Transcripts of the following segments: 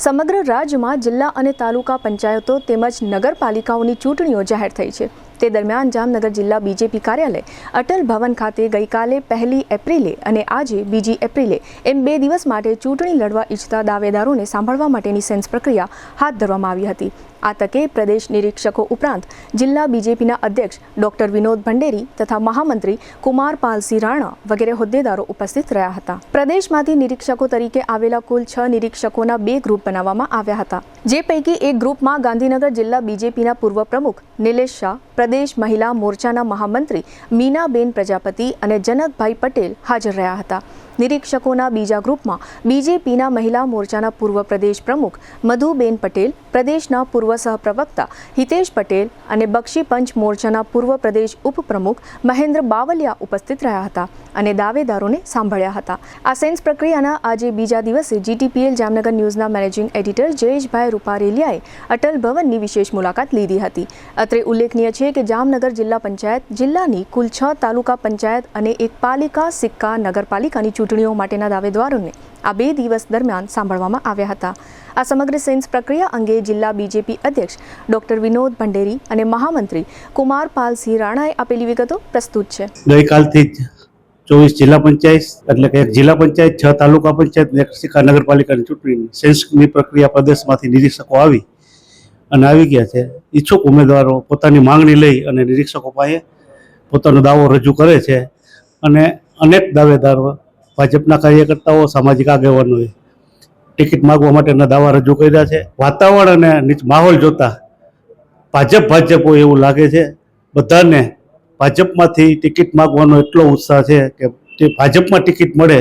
સમગ્ર રાજ્યમાં જિલ્લા અને તાલુકા પંચાયતો તેમજ નગરપાલિકાઓની ચૂંટણીઓ જાહેર થઈ છે। તે દરમિયાન જામનગર જિલ્લા બીજેપી કાર્યાલય અટલ ભવન ખાતે ગઈકાલે 1 એપ્રિલે અને આજે 2 એપ્રિલે એમ 2 દિવસ માટે ચૂંટણી લડવા ઈચ્છતા દાવેદારોને સાંભળવા માટેની સેન્સ પ્રક્રિયા હાથ ધરવામાં આવી હતી। આ તકે પ્રદેશ નિરીક્ષકો ઉપરાંત જિલ્લા બીજેપીના અધ્યક્ષ ડોક્ટર વિનોદ ભંડેરી તથા મહામંત્રી કુમાર પાલસિંહ રાણા વગેરે હોદ્દેદારો ઉપસ્થિત રહ્યા હતા। પ્રદેશમાંથી નિરીક્ષકો તરીકે આવેલા કુલ 6 નિરીક્ષકોના 2 ગ્રુપ બનાવવામાં આવ્યા હતા, જે પૈકી એક ગ્રુપમાં ગાંધીનગર જિલ્લા બીજેપીના પૂર્વ પ્રમુખ નિલેશ શાહ, પ્રદેશ મહિલા મોરચાના મહામંત્રી મીનાબેન પ્રજાપતિ અને જનકભાઈ પટેલ હાજર રહ્યા હતા। નિરીક્ષકોના બીજા ગ્રુપમાં બીજેપીના મહિલા મોરચાના પૂર્વ પ્રદેશ પ્રમુખ મધુબેન પટેલ, પ્રદેશના પૂર્વ સહપ્રવક્તા હિતેશ પટેલ અને બક્ષી પંચ મોરચાના પૂર્વ પ્રદેશ ઉપપ્રમુખ મહેન્દ્ર બાવલિયા ઉપસ્થિત રહ્યા હતા અને દાવેદારોને સાંભળ્યા હતા। આ સેન્સ પ્રક્રિયાના આજે બીજા દિવસે GTPL જામનગર ન્યૂઝના મેનેજિંગ એડિટર જયેશભાઈ રૂપારેલિયાએ અટલ ભવનની વિશેષ મુલાકાત લીધી હતી। અત્રે ઉલ્લેખનીય છે કે જામનગર જિલ્લા પંચાયત જિલ્લાની કુલ 6 તાલુકા પંચાયત અને એક પાલિકા સિક્કા નગરપાલિકાની ચૂંટણીઓ માટેના દાવેદારોને આ 2 દિવસ દરમિયાન સાંભળવામાં આવ્યા હતા। આ સમગ્ર સેન્સ પ્રક્રિયા અંગે જિલ્લા બીજેપી અધ્યક્ષ ડોક્ટર વિનોદ ભંડેરી અને મહામંત્રી કુમાર પાલસિંહ રાણાએ આપેલી વિગતો પ્રસ્તુત છે। ગઈકાલથી 24 જિલ્લા પંચાયત એટલે કે એક જિલ્લા પંચાયત, 6 તાલુકા પંચાયત અને એક સિક્કા નગરપાલિકાની ચૂંટણીની સેન્સની પ્રક્રિયા પ્રદેશમાંથી નિરીક્ષકો આવી ગયા છે। ઈચ્છુક ઉમેદવારો પોતાની માંગણી લઈ અને નિરીક્ષકો પાસે પોતાનો દાવો રજૂ કરે છે અને અનેક દાવેદારો ભાજપના કાર્યકર્તાઓ, સામાજિક આગેવાનોએ ટિકિટ માગવા માટેના દાવા રજૂ કર્યા છે। વાતાવરણ અને માહોલ જોતા ભાજપ હોય એવું લાગે છે। બધાને ભાજપમાંથી ટિકિટ માગવાનો એટલો ઉત્સાહ છે કે તે ભાજપમાં ટિકિટ મળે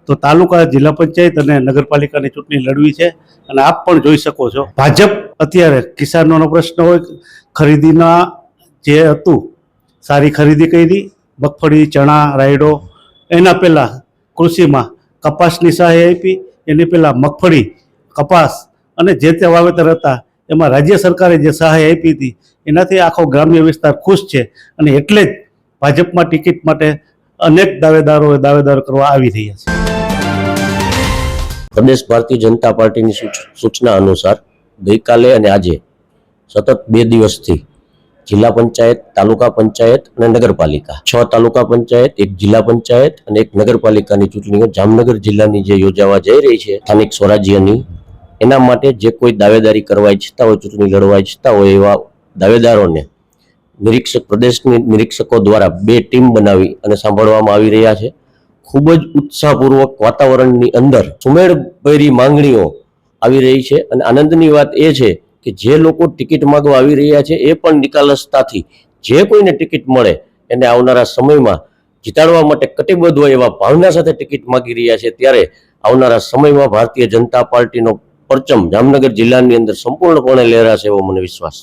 તો તાલુકા, જિલ્લા પંચાયત અને નગરપાલિકાની ચૂંટણી લડવી છે। અને આપ પણ જોઈ શકો છો, ભાજપ અત્યારે કિસાનોનો પ્રશ્ન હોય, ખરીદીના જે હતું સારી ખરીદી કરી, મગફળી, ચણા, રાયડો, એના પહેલાં કૃષિમાં કપાસની સહાય આપી, એની પહેલાં મગફળી, કપાસ અને જે તે વાવેતર હતા એમાં રાજ્ય સરકારે જે સહાય આપી હતી એનાથી આખો ગ્રામ્ય વિસ્તાર ખુશ છે અને એટલે જ ભાજપમાં ટિકિટ માટે અનેક દાવેદારો કરવા આવી રહ્યા છે। પ્રદેશ ભારતીય જનતા પાર્ટીની સૂચના અનુસાર ગઈકાલે અને આજે સતત 2 દિવસથી જિલ્લા પંચાયત, તાલુકા પંચાયત અને નગરપાલિકા 6 તાલુકા પંચાયત, એક જિલ્લા પંચાયત અને એક નગરપાલિકાની ચૂંટણીઓ જામનગર જિલ્લાની જે યોજાવા જઈ રહી છે સ્થાનિક સ્વરાજ્યની, એના માટે જે કોઈ દાવેદારી કરવા ઈચ્છતા હોય, ચૂંટણી લડવા ઈચ્છતા હોય એવા દાવેદારોને પ્રદેશની નિરીક્ષકો દ્વારા 2 ટીમ બનાવી અને સાંભળવામાં આવી રહ્યા છે। ખૂબ જ ઉત્સાહપૂર્વક વાતાવરણની અંદર સુમેળભરી માંગણીઓ આવી રહી છે અને આનંદની વાત એ છે કે જે લોકો ટિકિટ માંગવા આવી રહ્યા છે એ પણ નિકાલસતાથી જે કોઈને ટિકિટ મળે એને આવનારા સમયમાં જીતાડવા માટે કટિબદ્ધ હોય એવા ભાવના સાથે ટિકિટ માંગી રહ્યા છે। ત્યારે આવનારા સમયમાં ભારતીય જનતા પાર્ટીનો પરચમ જામનગર જિલ્લાની અંદર સંપૂર્ણપણે લહેરાશે એવો મને વિશ્વાસ